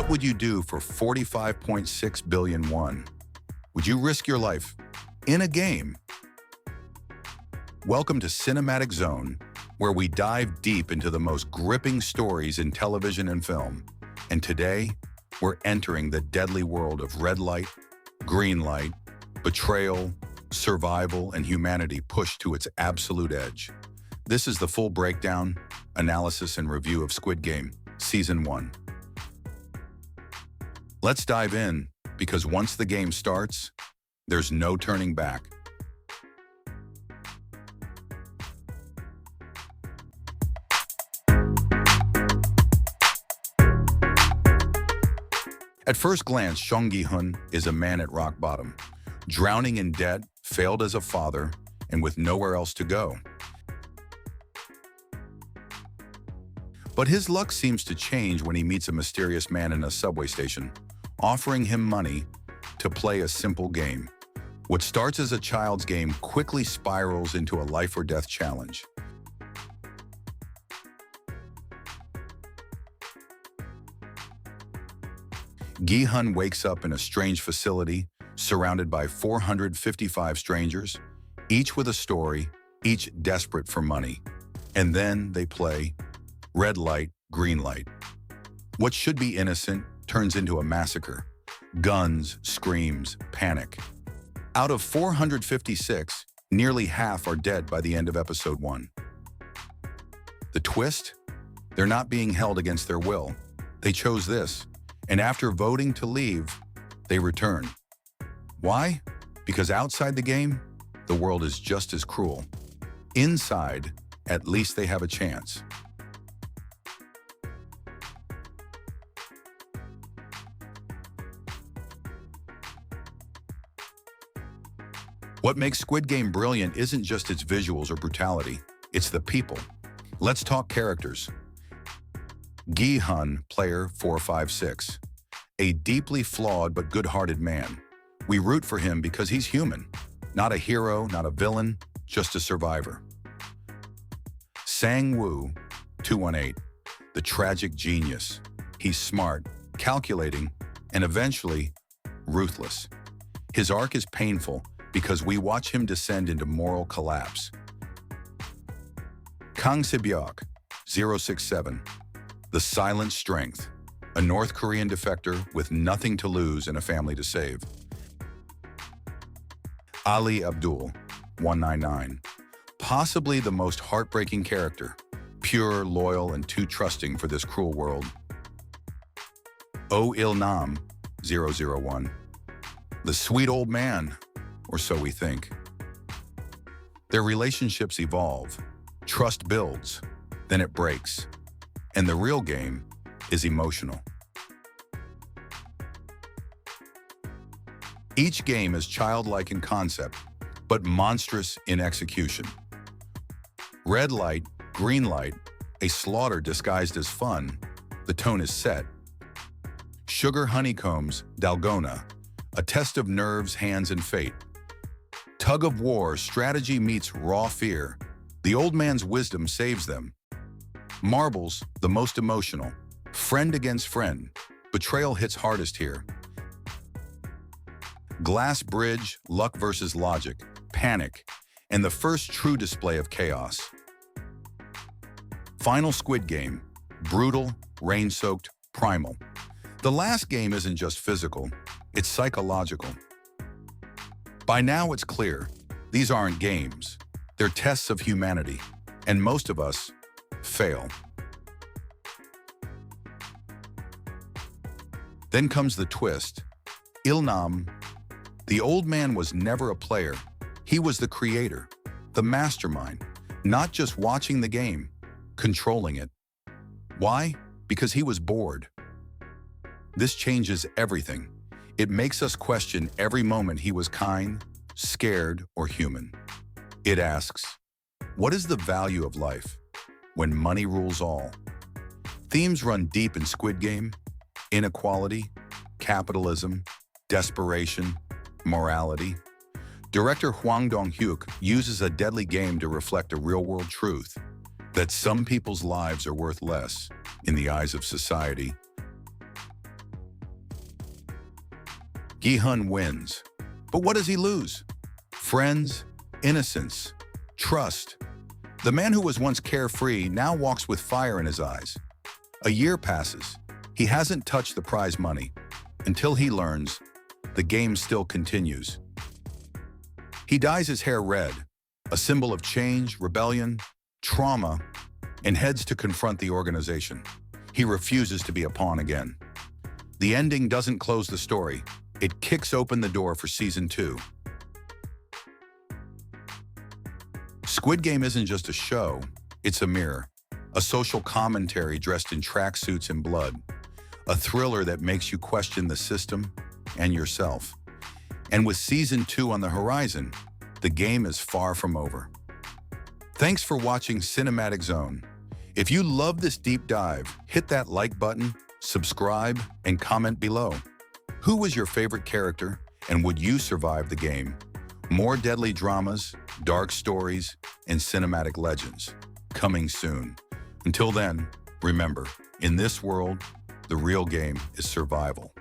What would you do for 45.6 billion won? Would you risk your life in a game? Welcome to Cinematic Zone, where we dive deep into the most gripping stories in television and film. And today, we're entering the deadly world of red light, green light, betrayal, survival, and humanity pushed to its absolute edge. This is the full breakdown, analysis, and review of Squid Game, Season 1. Let's dive in, because once the game starts, there's no turning back. At first glance, Gi-hun is a man at rock bottom, drowning in debt, failed as a father, and with nowhere else to go. But his luck seems to change when he meets a mysterious man in a subway station, offering him money to play a simple game. What starts as a child's game quickly spirals into a life-or-death challenge. Gi-hun wakes up in a strange facility, surrounded by 455 strangers, each with a story, each desperate for money. And then they play red light, green light. What should be innocent turns into a massacre. Guns, screams, panic. Out of 456, nearly half are dead by the end of episode 1. The twist? They're not being held against their will. They chose this. And after voting to leave, they return. Why? Because outside the game, the world is just as cruel. Inside, at least they have a chance. What makes Squid Game brilliant isn't just its visuals or brutality, it's the people. Let's talk characters. Gi-hun, player 456. A deeply flawed but good-hearted man. We root for him because he's human. Not a hero, not a villain, just a survivor. Sang-woo, 218. The tragic genius. He's smart, calculating, and eventually ruthless. His arc is painful because we watch him descend into moral collapse. Sae-byeok, 067. The silent strength. A North Korean defector with nothing to lose and a family to save. Ali Abdul, 199. Possibly the most heartbreaking character. Pure, loyal, and too trusting for this cruel world. Oh Il-nam, 001. The sweet old man, or so we think. Their relationships evolve. Trust builds, then it breaks. And the real game is emotional. Each game is childlike in concept, but monstrous in execution. Red light, green light, a slaughter disguised as fun, the tone is set. Sugar honeycombs, dalgona, a test of nerves, hands, and fate. Tug of war, strategy meets raw fear. The old man's wisdom saves them. Marbles, the most emotional. Friend against friend. Betrayal hits hardest here. Glass bridge, luck versus logic. Panic. And the first true display of chaos. Final Squid Game. Brutal, rain-soaked, primal. The last game isn't just physical, it's psychological. By now it's clear, these aren't games. They're tests of humanity, and most of us fail. Then comes the twist. Il-nam, the old man was never a player. He was the creator, the mastermind, not just watching the game, controlling it. Why? Because he was bored. This changes everything. It makes us question every moment he was kind, scared, or human. It asks, what is the value of life when money rules all? Themes run deep in Squid Game: inequality, capitalism, desperation, morality. Director Hwang Dong-hyuk uses a deadly game to reflect a real-world truth, that some people's lives are worth less in the eyes of society. Gi-hun wins. But what does he lose? Friends, innocence, trust. The man who was once carefree now walks with fire in his eyes. A year passes. He hasn't touched the prize money until he learns the game still continues. He dyes his hair red, a symbol of change, rebellion, trauma, and heads to confront the organization. He refuses to be a pawn again. The ending doesn't close the story. It kicks open the door for Season 2. Squid Game isn't just a show, it's a mirror. A social commentary dressed in tracksuits and blood. A thriller that makes you question the system and yourself. And with Season 2 on the horizon, the game is far from over. Thanks for watching Cinematic Zone. If you love this deep dive, hit that like button, subscribe, and comment below. Who was your favorite character, and would you survive the game? More deadly dramas, dark stories, and cinematic legends coming soon. Until then, remember, in this world, the real game is survival.